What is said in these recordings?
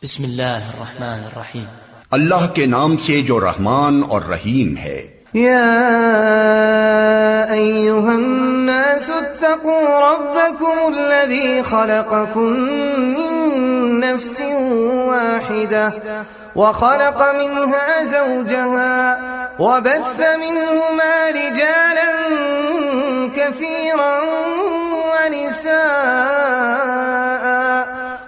بسم اللہ الرحمن الرحیم، اللہ کے نام سے جو رحمان اور رحیم ہے۔ یا ایھا الناس اتقوا ربکم الذی خلقکم من نفس واحدہ وخلق منها زوجها وبث منهما رجالا كثيرا ونساء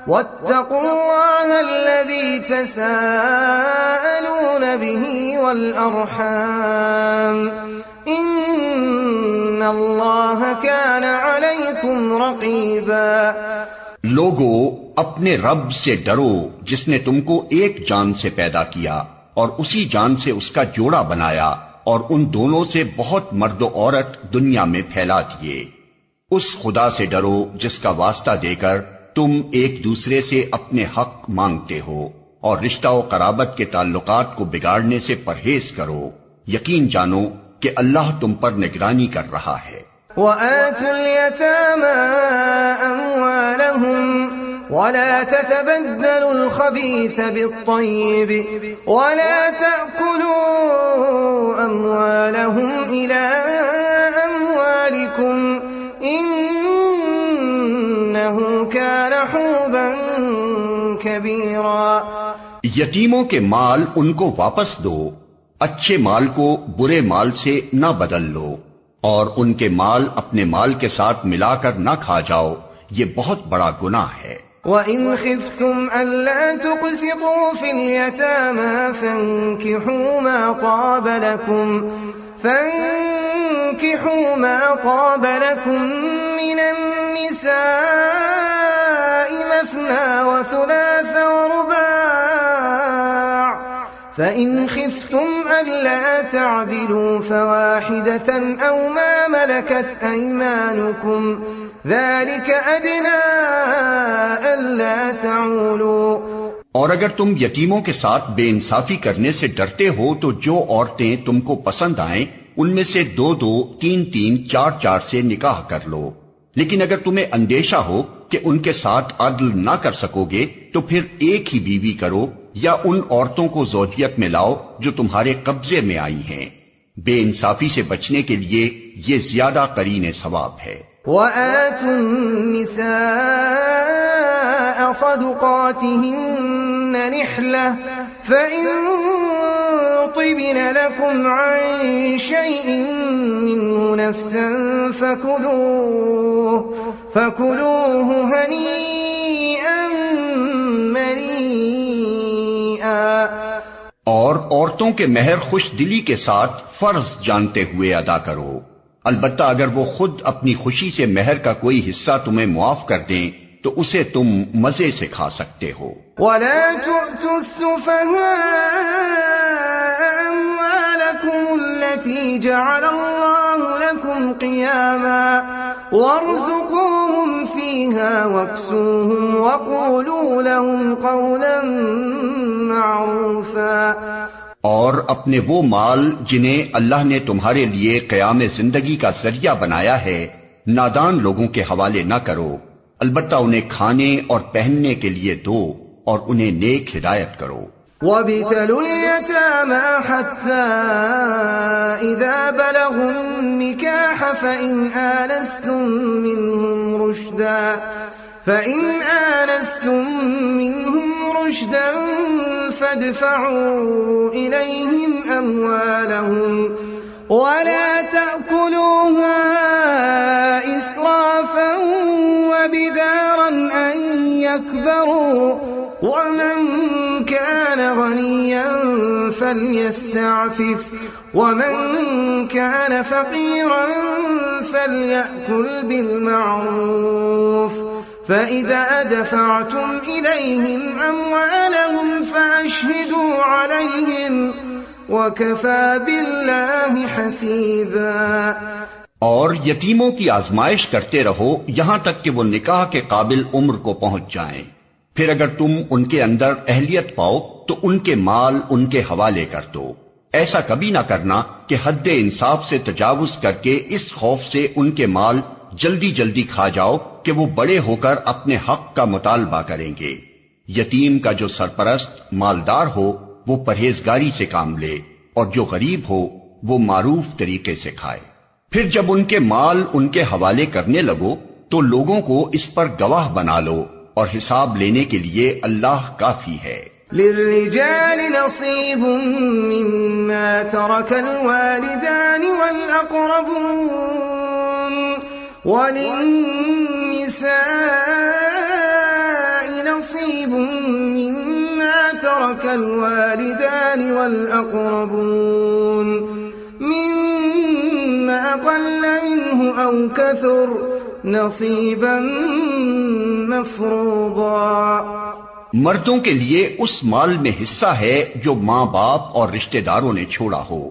واتقوا الله الذي تساءلون به والأرحام إن الله كان عليكم رقيبا۔ لوگو، اپنے رب سے ڈرو جس نے تم کو ایک جان سے پیدا کیا اور اسی جان سے اس کا جوڑا بنایا اور ان دونوں سے بہت مرد و عورت دنیا میں پھیلا دیے۔ اس خدا سے ڈرو جس کا واسطہ دے کر تم ایک دوسرے سے اپنے حق مانگتے ہو، اور رشتہ و قرابت کے تعلقات کو بگاڑنے سے پرہیز کرو۔ یقین جانو کہ اللہ تم پر نگرانی کر رہا ہے۔ وآتوا اليتامى أموالهم ولا تتبدلوا الخبيث بالطيب ولا تأكلوا أموالهم إلى أموالكم إنه كان حوبا كبيرا۔ یتیموں کے مال ان کو واپس دو، اچھے مال کو برے مال سے نہ بدل لو، اور ان کے مال اپنے مال کے ساتھ ملا کر نہ کھا جاؤ، یہ بہت بڑا گناہ ہے۔ وَإِنْ خِفْتُمْ أَلَّا تُقْسِطُوا فِي الْيَتَامَى فَانكِحُوا مَا طَابَ لَكُم مِّنَ النِّسَاءِ مَثْنَىٰ وَثُلَاثَ وَرُبَاعَ فَإِنْ خِفْتُمْ أَلَّا تَعْدِلُوا فَوَاحِدَةً أَوْ مَا مَلَكَتْ أَيْمَانُكُمْ ذَلِكَ أَدْنَىٰ أَلَّا تَعُولُوا۔ اور اگر تم یتیموں کے ساتھ بے انصافی کرنے سے ڈرتے ہو تو جو عورتیں تم کو پسند آئیں ان میں سے 2-2، 3-3، 4-4 سے نکاح کر لو۔ لیکن اگر تمہیں اندیشہ ہو کہ ان کے ساتھ عدل نہ کر سکو گے تو پھر ایک ہی بیوی کرو، یا ان عورتوں کو زوجیت میں لاؤ جو تمہارے قبضے میں آئی ہیں۔ بے انصافی سے بچنے کے لیے یہ زیادہ قرین ثواب ہے۔ وَآتُوا النِّسَاءَ صَدُقَاتِهِنَّ نِحْلَةً فَإِن طِبْنَ لَكُمْ عَن شَيْءٍ مِّنْهُ نَفْسًا فَكُلُوهُ هَنِيئًا مَّرِيئًا۔ اور عورتوں کے مہر خوش دلی کے ساتھ فرض جانتے ہوئے ادا کرو، البتہ اگر وہ خود اپنی خوشی سے مہر کا کوئی حصہ تمہیں معاف کر دیں تو اسے تم مزے سے کھا سکتے ہو۔ وَلَا تُؤْتُوا السُّفَهَاءَ أَمْوَالَكُمُ الَّتِي جَعَلَ اللَّهُ لَكُمْ قِيَامًا وَارْزُقُوهُمْ فِيهَا وَاكْسُوهُمْ وَقُولُوا لَهُمْ قَوْلًا مَّعْرُوفًا۔ اور اپنے وہ مال جنہیں اللہ نے تمہارے لیے قیام زندگی کا ذریعہ بنایا ہے نادان لوگوں کے حوالے نہ کرو، البتہ انہیں کھانے اور پہننے کے لیے دو اور انہیں نیک ہدایت کرو۔ وَابْتَلُوا الْيَتَامَى حَتَّىٰ إِذَا بَلَغُوا النِّكَاحَ فَإِنْ آنَسْتُم مِّنْهُمْ رُشْدًا فَادْفَعُوا إِلَيْهِمْ أَمْوَالَهُمْ وَلَا تَأْكُلُوهَا إِسْرَافًا وَبِدَارًا أَن يَكْبَرُوا وَمَن كَانَ غَنِيًّا فَلْيَسْتَعْفِفْ وَمَن كَانَ فَقِيرًا فَلْيَأْكُلْ بِالْمَعْرُوفِ فَإِذَا دَفَعْتُمْ إِلَيْهِمْ أَمْوَالَهُمْ فَأَشْهِدُوا عَلَيْهِمْ وَكَفَى بِاللَّهِ حَسِيبًا۔ اور یتیموں کی آزمائش کرتے رہو یہاں تک کہ وہ نکاح کے قابل عمر کو پہنچ جائیں، پھر اگر تم ان کے اندر اہلیت پاؤ تو ان کے مال ان کے حوالے کر دو۔ ایسا کبھی نہ کرنا کہ حد انصاف سے تجاوز کر کے اس خوف سے ان کے مال جلدی جلدی کھا جاؤ کہ وہ بڑے ہو کر اپنے حق کا مطالبہ کریں گے۔ یتیم کا جو سرپرست مالدار ہو وہ پرہیزگاری سے کام لے، اور جو غریب ہو وہ معروف طریقے سے کھائے۔ پھر جب ان کے مال ان کے حوالے کرنے لگو تو لوگوں کو اس پر گواہ بنا لو، اور حساب لینے کے لیے اللہ کافی ہے۔ للرجال نصيب مما ترك الوالدان والأقربون وللنساء نصيب مما ترك الوالدان والأقربون مما قل منه أو كثر نصيبا مفروضا۔ مردوں کے لیے اس مال میں حصہ ہے جو ماں باپ اور رشتہ داروں نے چھوڑا ہو،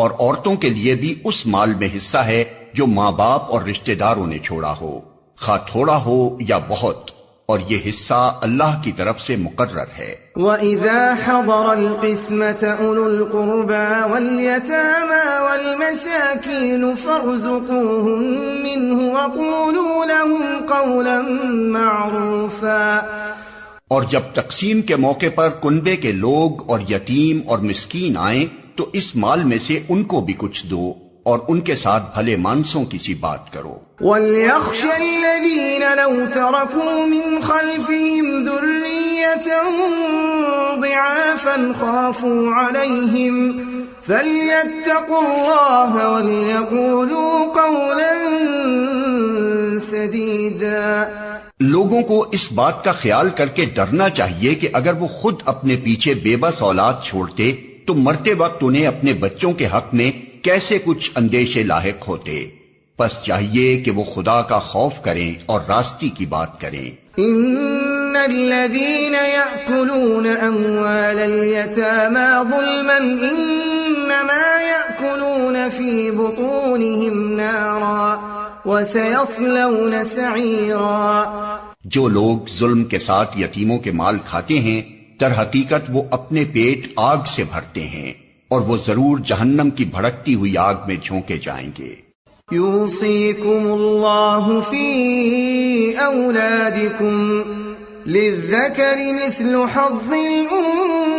اور عورتوں کے لیے بھی اس مال میں حصہ ہے جو ماں باپ اور رشتہ داروں نے چھوڑا ہو، خواہ تھوڑا ہو یا بہت، اور یہ حصہ اللہ کی طرف سے مقرر ہے۔ وَإِذَا حَضَرَ الْقِسْمَةَ أُولُو الْقُرْبَى وَالْيَتَامَى وَالْمَسَاكِينُ فَارْزُقُوهُم مِّنْهُ وَقُولُوا لَهُمْ قَوْلًا مَّعْرُوفًا۔ اور جب تقسیم کے موقع پر کنبے کے لوگ اور یتیم اور مسکین آئیں تو اس مال میں سے ان کو بھی کچھ دو، اور ان کے ساتھ بھلے مانسوں کی سی بات کرو۔ وَلْيَخْشَ الَّذِينَ لَوْ تَرَكُوا مِنْ خَلْفِهِمْ ذُرِّيَّةً ضِعَافًا خَافُوا عَلَيْهِمْ فَلْيَتَّقُوا اللَّهَ وَلْيَقُولُوا قَوْلًا سَدِيدًا۔ لوگوں کو اس بات کا خیال کر کے ڈرنا چاہیے کہ اگر وہ خود اپنے پیچھے بے بس اولاد چھوڑتے تو مرتے وقت انہیں اپنے بچوں کے حق میں کیسے کچھ اندیشے لاحق ہوتے۔ پس چاہیے کہ وہ خدا کا خوف کریں اور راستی کی بات کریں۔ ان الذين يأكلون اموال اليتامى ظلما انما يأكلون في بطونهم نارا وَسَيَصْلَوْنَ سَعِيرًا۔ جو لوگ ظلم کے ساتھ یتیموں کے مال کھاتے ہیں در حقیقت وہ اپنے پیٹ آگ سے بھرتے ہیں، اور وہ ضرور جہنم کی بھڑکتی ہوئی آگ میں جھونکے جائیں گے۔ يُوصِيكُمُ اللَّهُ فِي أَوْلَادِكُمْ لِلذَّكَرِ مِثْلُ حَظِّ الْأُنثَيَيْنِ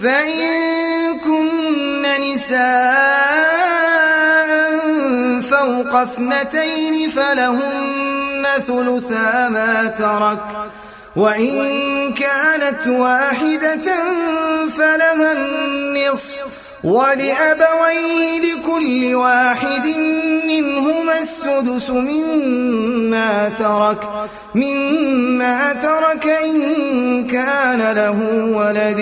فَإِن كُنَّ نِسَاءً فوق اثنتين فلهن ثلثا ما ترك وإن كانت واحدة فلها النصف ولأبويه لكل واحد منهما السدس مما ترك إن كان له ولد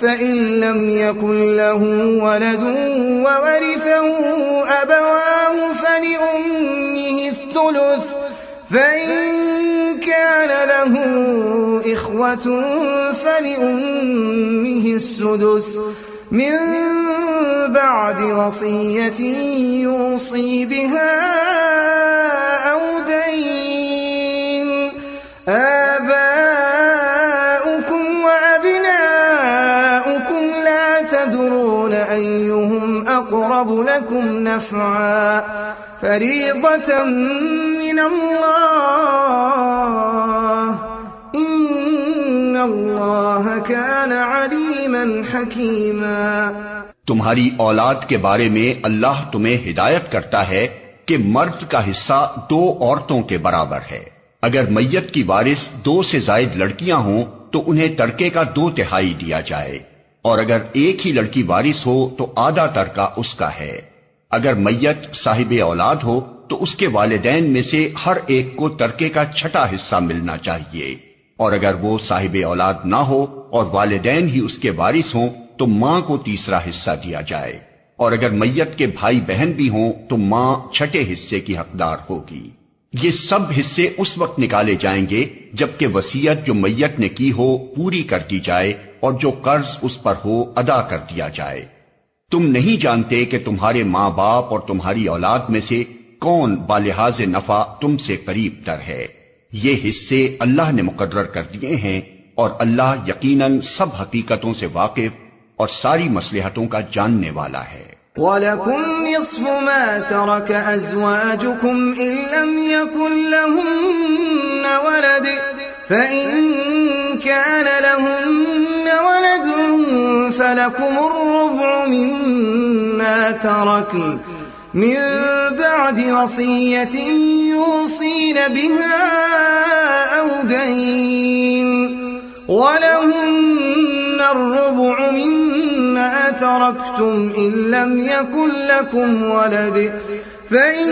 فإن لم يكن له ولد وورثه أبواه فلأمه الثلث فإن كان له إخوة فلأمه السدس من بعد وصية يوصي بها أو دين آباؤكم وأبناؤكم لا تدرون أيهم أقرب لكم نفعا فريضة من الله إن الله كان عليما حكيما۔ تمہاری اولاد کے بارے میں اللہ تمہیں ہدایت کرتا ہے کہ مرد کا حصہ 2 عورتوں کے برابر ہے۔ اگر میت کی وارث 2 سے زائد لڑکیاں ہوں تو انہیں ترکے کا 2/3 دیا جائے، اور اگر ایک ہی لڑکی وارث ہو تو آدھا ترکہ اس کا ہے۔ اگر میت صاحب اولاد ہو تو اس کے والدین میں سے ہر ایک کو ترکے کا 6واں حصہ ملنا چاہیے، اور اگر وہ صاحب اولاد نہ ہو اور والدین ہی اس کے وارث ہوں تو ماں کو 3واں حصہ دیا جائے، اور اگر میت کے بھائی بہن بھی ہوں تو ماں 6 حصے کی حقدار ہوگی۔ یہ سب حصے اس وقت نکالے جائیں گے جبکہ وصیت جو میت نے کی ہو پوری کر دی جائے اور جو قرض اس پر ہو ادا کر دیا جائے۔ تم نہیں جانتے کہ تمہارے ماں باپ اور تمہاری اولاد میں سے کون بالحاظ نفع تم سے قریب تر ہے۔ یہ حصے اللہ نے مقرر کر دیے ہیں، اور اللہ یقیناً سب حقیقتوں سے واقف اور ساری مصلحتوں کا جاننے والا ہے۔ وَلَكُمْ نِصْفُ مَا تَرَكَ أَزْوَاجُكُمْ إِن لَّمْ يَكُن لَّهُنَّ ولد فإن كان لهن ولد فلكم الربع مما تركن من بعد وصية يوصين بها أو دين ولهن الربع مما تركتم إن لم يكن لكم ولد فإن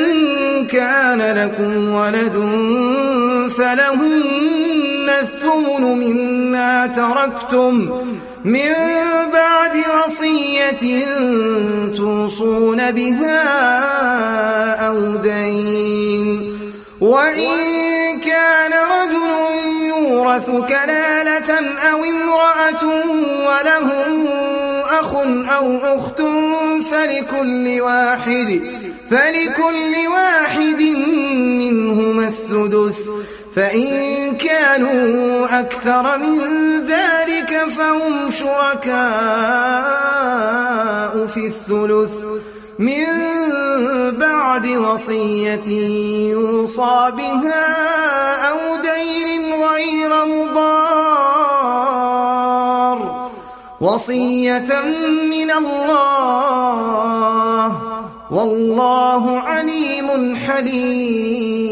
كان لكم ولد فلهن الثمن مما تركتم من بعد وصية توصون بها أو دين وإن كان رجل يورث كلالة أو امرأة وله أخ أو أخت فلكل واحد منهما السدس فإن كانوا أكثر من ذلك فهم شركاء في الثلث من بعد وصية يوصى بها أو دين غير مضار وصية من الله واللہ علیم حلیم۔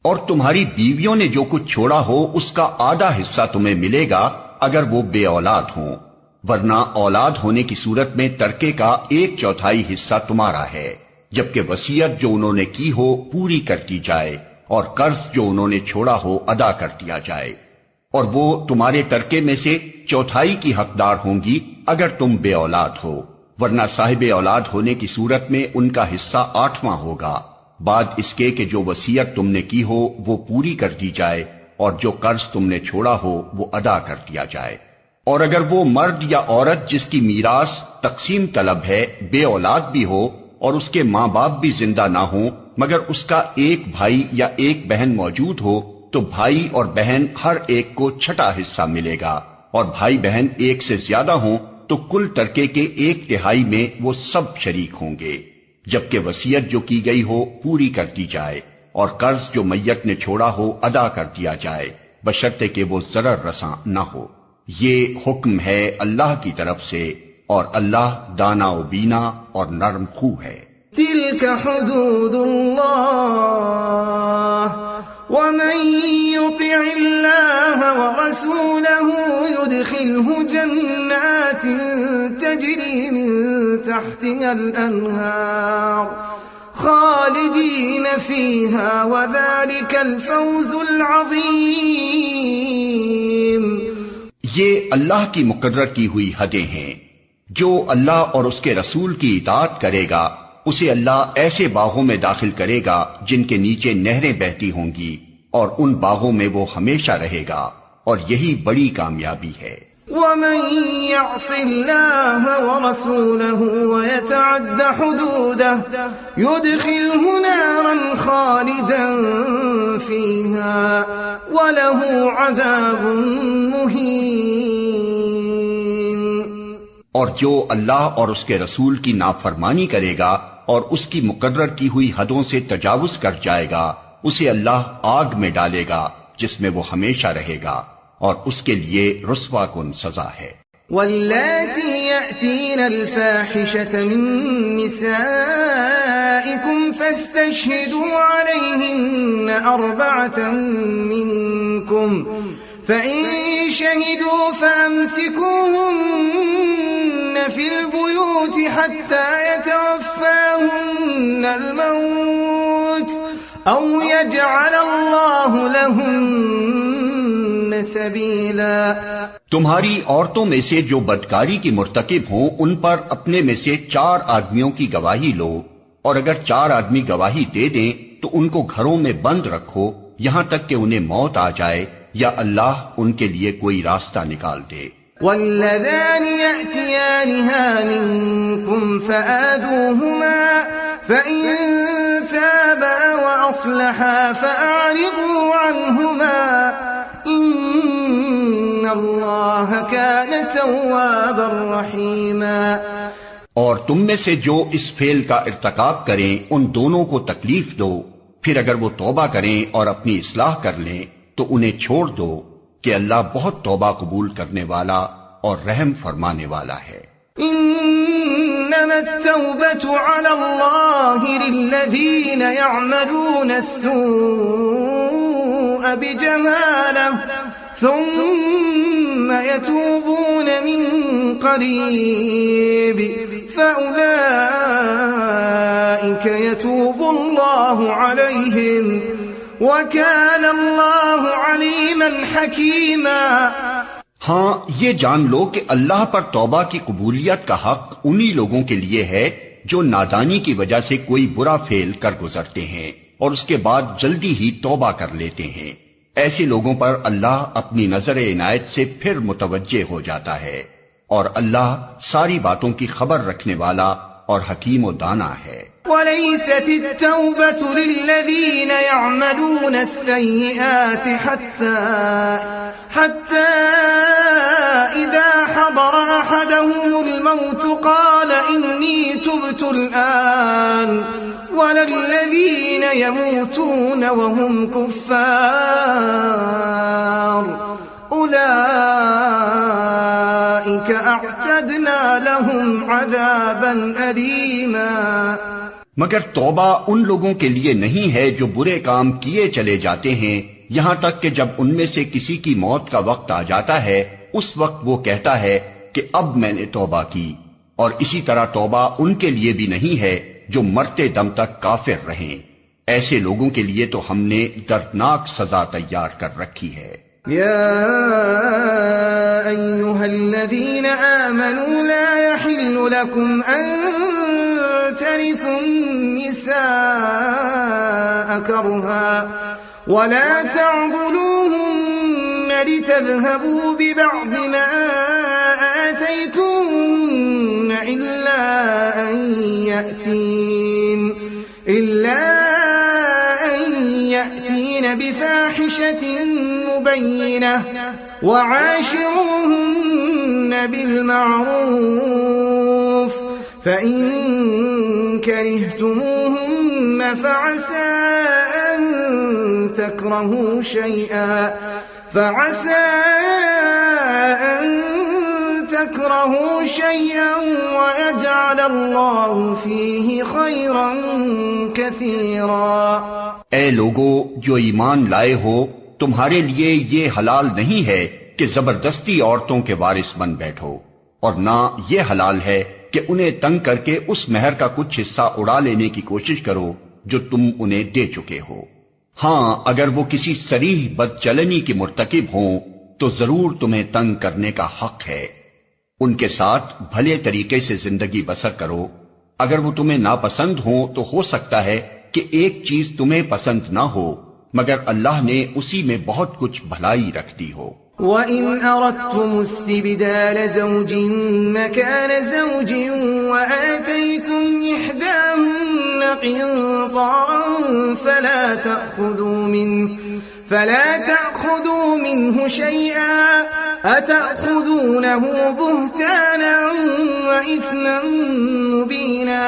اور تمہاری بیویوں نے جو کچھ چھوڑا ہو اس کا آدھا حصہ تمہیں ملے گا اگر وہ بے اولاد ہوں، ورنہ اولاد ہونے کی صورت میں ترکے کا 1/4 حصہ تمہارا ہے، جبکہ وصیت جو انہوں نے کی ہو پوری کر دی جائے اور قرض جو انہوں نے چھوڑا ہو ادا کر دیا جائے، اور وہ تمہارے ترکے میں سے 1/4 کی حقدار ہوں گی اگر تم بے اولاد ہو، ورنہ صاحب اولاد ہونے کی صورت میں ان کا حصہ 8واں ہوگا، بعد اس کے کہ جو وصیت تم نے کی ہو وہ پوری کر دی جائے اور جو قرض تم نے چھوڑا ہو وہ ادا کر دیا جائے۔ اور اگر وہ مرد یا عورت جس کی میراث تقسیم طلب ہے بے اولاد بھی ہو اور اس کے ماں باپ بھی زندہ نہ ہوں مگر اس کا ایک بھائی یا ایک بہن موجود ہو تو بھائی اور بہن ہر ایک کو 6واں حصہ ملے گا، اور بھائی بہن ایک سے زیادہ ہوں تو کل ترکے کے 1/3 میں وہ سب شریک ہوں گے، جبکہ وصیت جو کی گئی ہو پوری کر دی جائے اور قرض جو میت نے چھوڑا ہو ادا کر دیا جائے، بشرطے کہ وہ ضرر رساں نہ ہو۔ یہ حکم ہے اللہ کی طرف سے، اور اللہ دانا و بینا اور نرم خو ہے۔ تلك حدود اللہ ومن يطع الله ورسوله يدخله جنات تجري من تحتها الأنهار خالدين فيها وذلك الفوز العظيم۔ یہ اللہ کی مقرر کی ہوئی حدیں ہیں، جو اللہ اور اس کے رسول کی اطاعت کرے گا اسے اللہ ایسے باغوں میں داخل کرے گا جن کے نیچے نہریں بہتی ہوں گی، اور ان باغوں میں وہ ہمیشہ رہے گا، اور یہی بڑی کامیابی ہے۔ ومن يعص الله ورسوله ويتعد حدوده يدخله نارا خالدا فيها وله عذاب مهين۔ اور جو اللہ اور اس کے رسول کی نافرمانی کرے گا اور اس کی مقرر کی ہوئی حدوں سے تجاوز کر جائے گا اسے اللہ آگ میں ڈالے گا جس میں وہ ہمیشہ رہے گا، اور اس کے لیے رسوا کن سزا ہے۔ واللاتی یأتین الفاحشة من نسائکم فاستشہدوا علیہن 4 منکم فإن شہدوا فأمسکوہن فی البیوت حتی یتوفاہن الموت او یجعل اللہ لہن سبیلا۔ تمہاری عورتوں میں سے جو بدکاری کی مرتکب ہوں ان پر اپنے میں سے 4 آدمیوں کی گواہی لو، اور اگر 4 آدمی گواہی دے دیں تو ان کو گھروں میں بند رکھو یہاں تک کہ انہیں موت آ جائے یا اللہ ان کے لیے کوئی راستہ نکال دے۔ واللذان يأتيانها منكم فآذوهما فإن تابا وأصلحا فأعرضوا عنهما إن الله كان توابا رحيما۔ اور تم میں سے جو اس فعل کا ارتکاب کریں ان دونوں کو تکلیف دو، پھر اگر وہ توبہ کریں اور اپنی اصلاح کر لیں تو انہیں چھوڑ دو کہ اللہ بہت توبہ قبول کرنے والا اور رحم فرمانے والا ہے۔ إنما التوبة على الله للذين يعملون السوء بجهالة ثم يتوبون من قريب فأولئك يتوب الله عليهم وكان الله عليما حكيما۔ ہاں یہ جان لو کہ اللہ پر توبہ کی قبولیت کا حق انہی لوگوں کے لیے ہے جو نادانی کی وجہ سے کوئی برا فعل کر گزرتے ہیں اور اس کے بعد جلدی ہی توبہ کر لیتے ہیں۔ ایسے لوگوں پر اللہ اپنی نظر عنایت سے پھر متوجہ ہو جاتا ہے، اور اللہ ساری باتوں کی خبر رکھنے والا اور حکیم و دانا ہے۔ وليست التوبة للذين يعملون السيئات حتى إذا حضر أحدهم الموت قال إني تبت الآن ولا الذين يموتون وهم كفار أولئك أعتدنا لهم عذابا أليما۔ مگر توبہ ان لوگوں کے لیے نہیں ہے جو برے کام کیے چلے جاتے ہیں یہاں تک کہ جب ان میں سے کسی کی موت کا وقت آ جاتا ہے اس وقت وہ کہتا ہے کہ اب میں نے توبہ کی، اور اسی طرح توبہ ان کے لیے بھی نہیں ہے جو مرتے دم تک کافر رہیں۔ ایسے لوگوں کے لیے تو ہم نے دردناک سزا تیار کر رکھی ہے۔ يا أيها الذين آمنوا لا يحل لكم أن ترثوا النساء كرها ولا تعضلوهن لتذهبوا ببعض ما آتيتوهن إلا أن يأتين بفاحشة مبينة وعاشروهن بالمعروف فإن كرهتموهن فعسى أن تكرهوا شيئا ويجعل الله فيه خيرا كثيرا۔ اے لوگو جو ایمان لائے ہو، تمہارے لیے یہ حلال نہیں ہے کہ زبردستی عورتوں کے وارث بن بیٹھو، اور نہ یہ حلال ہے کہ انہیں تنگ کر کے اس مہر کا کچھ حصہ اڑا لینے کی کوشش کرو جو تم انہیں دے چکے ہو۔ ہاں اگر وہ کسی صریح بدچلنی کی مرتکب ہوں تو ضرور تمہیں تنگ کرنے کا حق ہے۔ ان کے ساتھ بھلے طریقے سے زندگی بسر کرو۔ اگر وہ تمہیں ناپسند ہوں تو ہو سکتا ہے کہ ایک چیز تمہیں پسند نہ ہو، مگر اللہ نے اسی میں بہت کچھ بھلائی رکھ دی ہو۔ وَإِنْ أَرَدْتُمُ اسْتِبْدَالَ زَوْجٍ مَّكَانَ زَوْجٍ وَآتَيْتُمْ إِحْدَاهُنَّ قِنطَارًا فَلَا تَأْخُذُوا مِنْهُ شَيْئًا أَتَأْخُذُونَهُ بُهْتَانًا وَإِثْمًا مُّبِينًا۔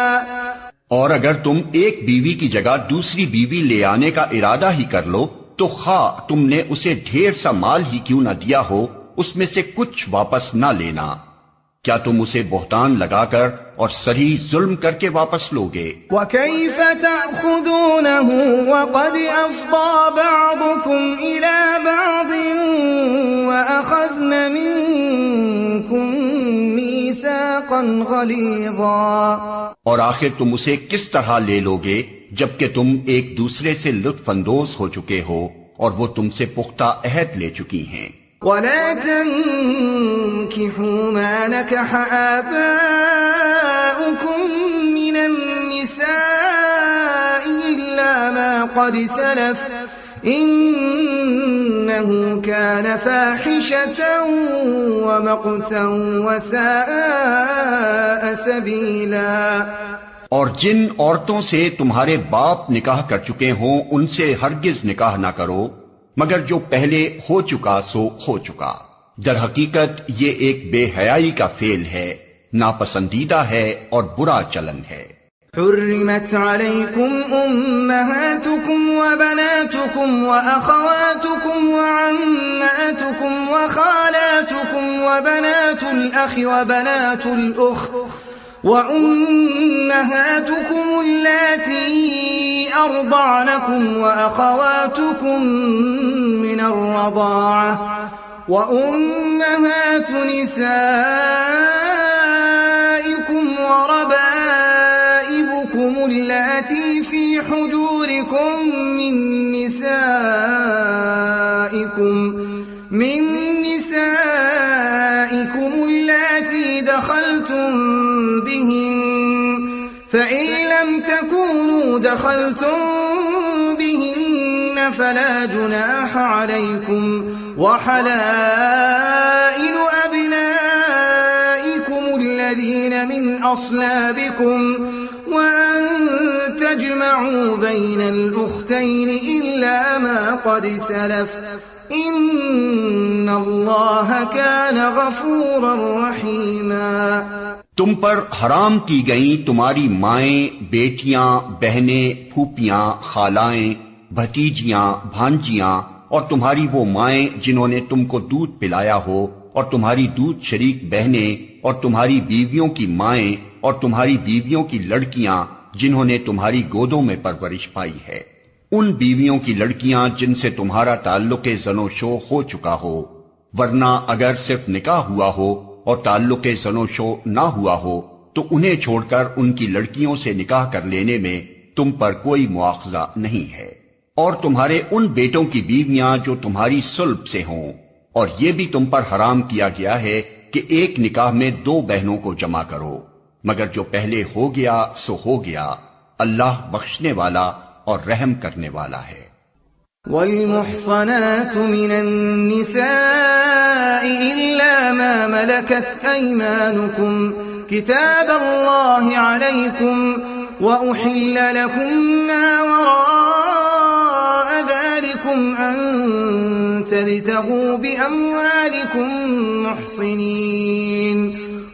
اور اگر تم ایک بیوی کی جگہ دوسری بیوی لے آنے کا ارادہ ہی کر لو تو خواہ تم نے اسے ڈھیر سا مال ہی کیوں نہ دیا ہو، اس میں سے کچھ واپس نہ لینا۔ کیا تم اسے بہتان لگا کر اور صریح ظلم کر کے واپس لوگے؟ وَكَيْفَ تَأْخُذُونَهُ وَقَدْ أَفْضَىٰ بَعْضُكُمْ إِلَىٰ بَعْضٍ وَأَخَذْنَ مِنكُم مِّيثَاقًا غَلِيظًا۔ اور آخر تم اسے کس طرح لے لوگے جبکہ تم ایک دوسرے سے لطف اندوز ہو چکے ہو اور وہ تم سے پختہ عہد لے چکی ہیں۔ وَلَا تَنكِحُوا مَا نَكَحَ آبَاؤُكُم مِّنَ النِّسَاءِ إِلَّا مَا قَدْ سَلَفَ إِنَّهُ كَانَ فَاحِشَةً وَمَقْتًا وَسَاءَ سَبِيلًا۔ اور جن عورتوں سے تمہارے باپ نکاح کر چکے ہوں ان سے ہرگز نکاح نہ کرو، مگر جو پہلے ہو چکا سو ہو چکا۔ در حقیقت یہ ایک بے حیائی کا فعل ہے، ناپسندیدہ ہے اور برا چلن ہے۔ حرمت عليكم أمهاتكم وبناتكم وأخواتكم وعماتكم وخالاتكم وبنات الأخ وبنات الأخت وأمهاتكم اللاتي أرضعنكم وأخواتكم من الرضاعة وأمهات نسائكم وربائبكم اللاتي في حجوركم من نسائكم اللاتي دخلتم بهن فإن لم تكونوا دخلتم بهن فلا جناح عليكم وحلائل أبنائكم الذين من أصلابكم وأن تجمعوا بين الأختين إلا ما قد سلف إن الله كان غفورا رحيما. تم پر حرام کی گئیں تمہاری مائیں، بیٹیاں، بہنیں، پھوپھیاں، خالائیں، بھتیجیاں، بھانجیاں، اور تمہاری وہ مائیں جنہوں نے تم کو دودھ پلایا ہو، اور تمہاری دودھ شریک بہنیں، اور تمہاری بیویوں کی مائیں، اور تمہاری بیویوں کی لڑکیاں جنہوں نے تمہاری گودوں میں پرورش پائی ہے. ان بیویوں کی لڑکیاں جن سے تمہارا تعلق زن و شو ہو چکا ہو، ورنہ اگر صرف نکاح ہوا ہو اور تعلق زن و شو نہ ہوا ہو تو انہیں چھوڑ کر ان کی لڑکیوں سے نکاح کر لینے میں تم پر کوئی مواخذہ نہیں ہے. اور تمہارے ان بیٹوں کی بیویاں جو تمہاری صلب سے ہوں، اور یہ بھی تم پر حرام کیا گیا ہے کہ ایک نکاح میں دو بہنوں کو جمع کرو، مگر جو پہلے ہو گیا سو ہو گیا. اللہ بخشنے والا اور رحم کرنے والا ہے. والمحصنات من النساء إلا ما ملكت أيمانكم كتاب الله عليكم وأحل لكم ما وراء ذلكم أن تبتغوا بأموالكم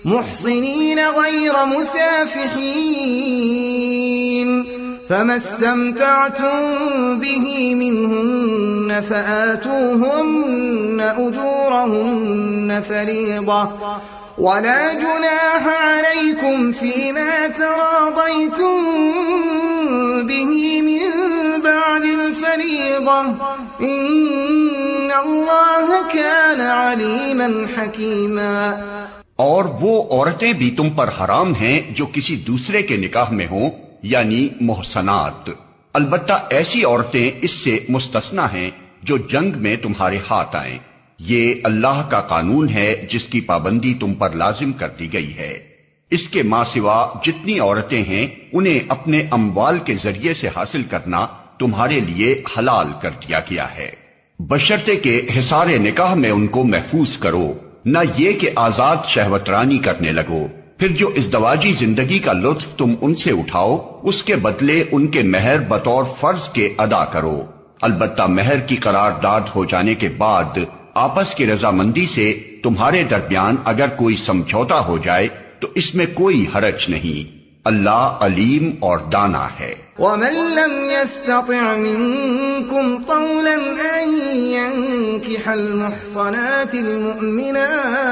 محصنين غير مسافحين فما استمتعتم به منهن فآتوهن أجورهن فريضة ولا جناح عليكم فيما تراضيتم به من بعد الفريضة إن الله كان عليما حكيما. اور وہ عورتیں بھی تم پر حرام ہیں جو کسی دوسرے کے نکاح میں ہوں، یعنی محصنات. البتہ ایسی عورتیں اس سے مستثنا ہیں جو جنگ میں تمہارے ہاتھ آئیں. یہ اللہ کا قانون ہے جس کی پابندی تم پر لازم کر دی گئی ہے. اس کے ماں سوا جتنی عورتیں ہیں انہیں اپنے اموال کے ذریعے سے حاصل کرنا تمہارے لیے حلال کر دیا گیا ہے، بشرطے کہ حصار نکاح میں ان کو محفوظ کرو، نہ یہ کہ آزاد شہوت رانی کرنے لگو. پھر جو ازدواجی زندگی کا لطف تم ان سے اٹھاؤ اس کے بدلے ان کے مہر بطور فرض کے ادا کرو. البتہ مہر کی قرارداد ہو جانے کے بعد آپس کی رضامندی سے تمہارے درمیان اگر کوئی سمجھوتا ہو جائے تو اس میں کوئی حرج نہیں. اللہ علیم اور دانا ہے. ومن لم يستطع منكم طولا أن ينكح المحصنات المؤمنات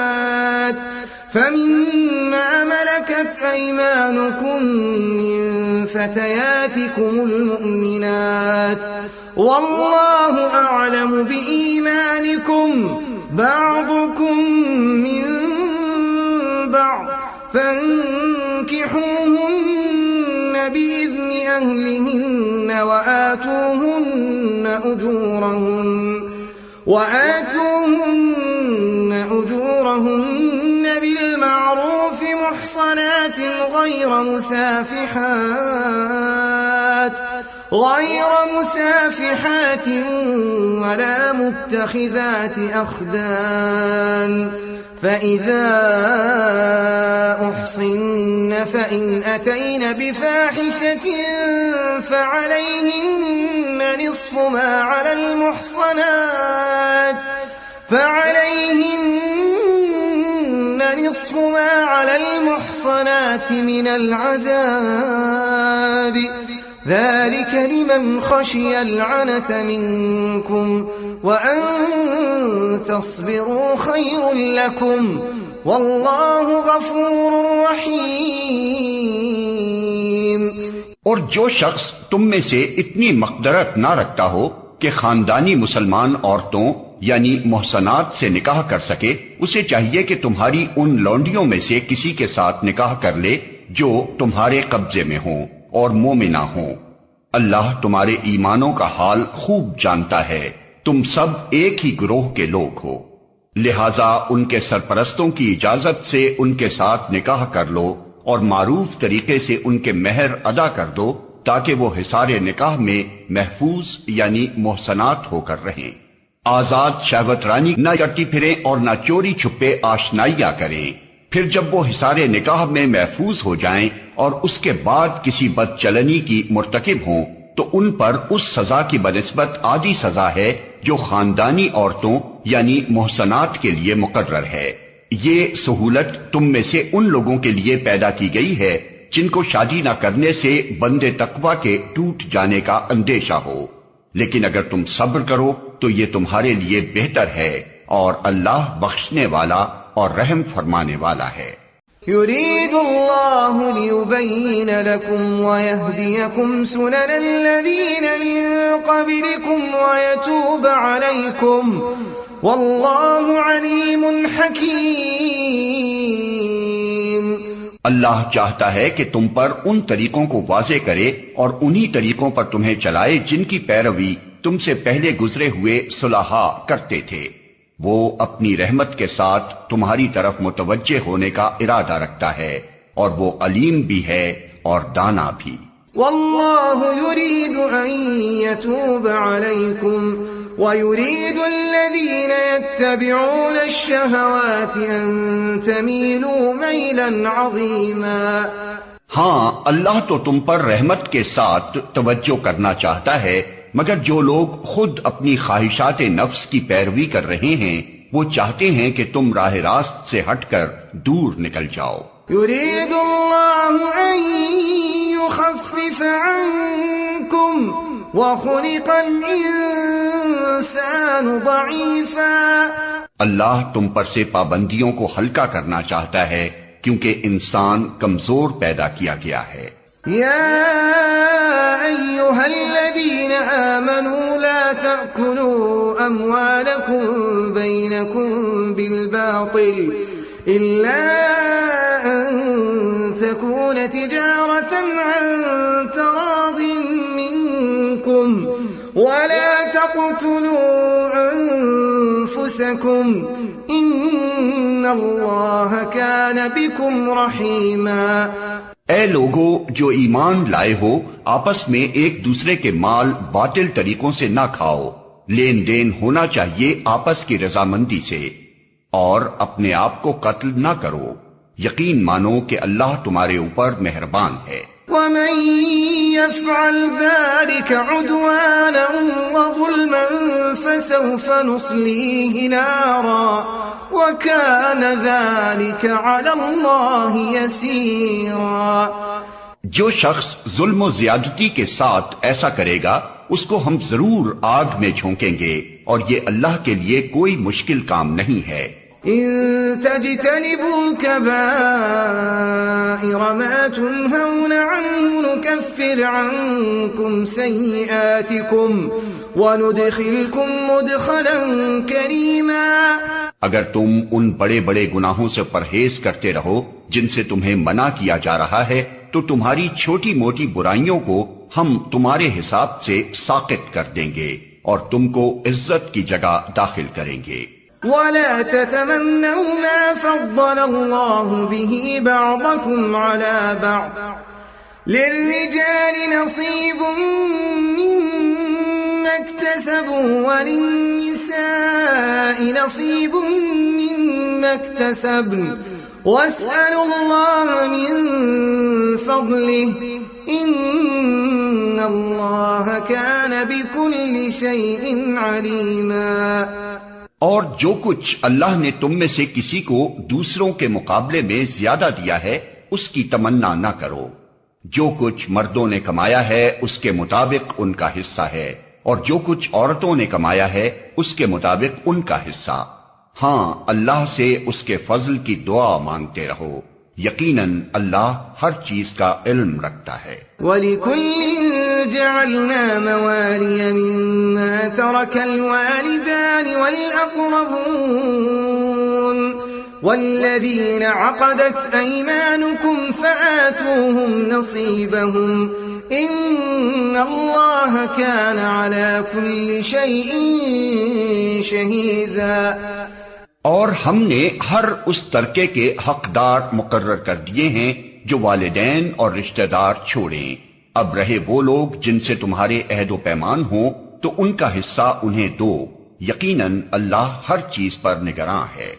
فمما ملكت أيمانكم من فتياتكم المؤمنات والله أعلم بإيمانكم بعضكم من بعض فانكحوهن بإذن أهلهن وآتوهن أجورهن بالمعروف محصنات غير مسافحات ولا متخذات أخدان فإذا أحصن فإن أتين بفاحشة فعليهن نصف ما على المحصنات نصف ما على المحصنات من العذاب ذلك لمن خشي العنة منكم وأن تصبروا خير لكم والله غفور رحيم. اور جو شخص تم میں سے اتنی مقدرت نہ رکھتا ہو کہ خاندانی مسلمان عورتوں یعنی محصنات سے نکاح کر سکے، اسے چاہیے کہ تمہاری ان لونڈیوں میں سے کسی کے ساتھ نکاح کر لے جو تمہارے قبضے میں ہوں اور مومنہ ہوں. اللہ تمہارے ایمانوں کا حال خوب جانتا ہے. تم سب ایک ہی گروہ کے لوگ ہو، لہذا ان کے سرپرستوں کی اجازت سے ان کے ساتھ نکاح کر لو اور معروف طریقے سے ان کے مہر ادا کر دو تاکہ وہ حصار نکاح میں محفوظ یعنی محسنات ہو کر رہیں. آزاد شہوت رانی نہ کرتی پھریں اور نہ چوری چھپے آشنائیاں کریں. پھر جب وہ حصار نکاح میں محفوظ ہو جائیں اور اس کے بعد کسی بد چلنی کی مرتکب ہوں تو ان پر اس سزا کی بنسبت آدھی سزا ہے جو خاندانی عورتوں یعنی محسنات کے لیے مقرر ہے. یہ سہولت تم میں سے ان لوگوں کے لیے پیدا کی گئی ہے جن کو شادی نہ کرنے سے بندے تقوی کے ٹوٹ جانے کا اندیشہ ہو، لیکن اگر تم صبر کرو تو یہ تمہارے لیے بہتر ہے اور اللہ بخشنے والا اور رحم فرمانے والا ہے. يريد الله ليبين لكم ويهديكم سنن الذين من قبلكم ويتوب عليكم والله عليم حكيم. اللہ چاہتا ہے کہ تم پر ان طریقوں کو واضح کرے اور انہی طریقوں پر تمہیں چلائے جن کی پیروی تم سے پہلے گزرے ہوئے صلحاء کرتے تھے. وہ اپنی رحمت کے ساتھ تمہاری طرف متوجہ ہونے کا ارادہ رکھتا ہے اور وہ علیم بھی ہے اور دانا بھی. والله يريد أن يتوب عليكم ويريد الذين يتبعون الشهوات أن تميلوا ميلا عظيما. ہاں، اللہ تو تم پر رحمت کے ساتھ توجہ کرنا چاہتا ہے، مگر جو لوگ خود اپنی خواہشات نفس کی پیروی کر رہے ہیں وہ چاہتے ہیں کہ تم راہ راست سے ہٹ کر دور نکل جاؤ. يريد الله أن يخفف عنكم وخلق الإنسان ضعيفا. اللہ تم پر سے پابندیوں کو ہلکا کرنا چاہتا ہے کیونکہ انسان کمزور پیدا کیا گیا ہے. يا أيها الذين آمنوا لا تأكلوا أموالكم بينكم بالباطل إلا أن تكون تجارة عن تراض منكم ولا تقتلوا أنفسكم إن الله كان بكم رحيما. اے لوگو جو ایمان لائے ہو، آپس میں ایک دوسرے کے مال باطل طریقوں سے نہ کھاؤ. لین دین ہونا چاہیے آپس کی رضامندی سے، اور اپنے آپ کو قتل نہ کرو. یقین مانو کہ اللہ تمہارے اوپر مہربان ہے. ومن يفعل ذلك عدوانا وظلما فسوف نصليه نارا وكان ذلك على الله يسيرا. جو شخص ظلم و زیادتی کے ساتھ ایسا کرے گا اس کو ہم ضرور آگ میں جھونکیں گے، اور یہ اللہ کے لیے کوئی مشکل کام نہیں ہے. إن تجتنبوا كبائر ما تنهون عنه نكفر عنكم سيئاتكم وندخلكم مدخلا كريما. اگر تم ان بڑے بڑے گناہوں سے پرہیز کرتے رہو جن سے تمہیں منع کیا جا رہا ہے تو تمہاری چھوٹی موٹی برائیوں کو ہم تمہارے حساب سے ساقط کر دیں گے اور تم کو عزت کی جگہ داخل کریں گے. ولا تتمنوا ما فضل الله به بعضكم على بعض للرجال نصيب مما اكتسبوا وللنساء نصيب مما اكتسبن واسألوا الله من فضله إن الله كان بكل شيء عليما. اور جو کچھ اللہ نے تم میں سے کسی کو دوسروں کے مقابلے میں زیادہ دیا ہے اس کی تمنا نہ کرو. جو کچھ مردوں نے کمایا ہے اس کے مطابق ان کا حصہ ہے، اور جو کچھ عورتوں نے کمایا ہے اس کے مطابق ان کا حصہ. ہاں، اللہ سے اس کے فضل کی دعا مانگتے رہو، یقیناً اللہ ہر چیز کا علم رکھتا ہے. وَلِكُلٍّ جَعَلْنَا مَوَالِيَ مِمَّا تَرَكَ الْوَالِدَانِ وَالْأَقْرَبُونَ وَالَّذِينَ عَقَدَتْ أَيْمَانُكُمْ فَآتُوهُمْ نَصِيبَهُمْ إِنَّ اللَّهَ كَانَ عَلَى كُلِّ شَيْءٍ شَهِيدًا. اور ہم نے ہر اس ترکے کے حقدار مقرر کر دیے ہیں جو والدین اور رشتہ دار چھوڑیں. اب رہے وہ لوگ جن سے تمہارے عہد و پیمان ہوں تو ان کا حصہ انہیں دو، یقیناً اللہ ہر چیز پر نگراں ہے.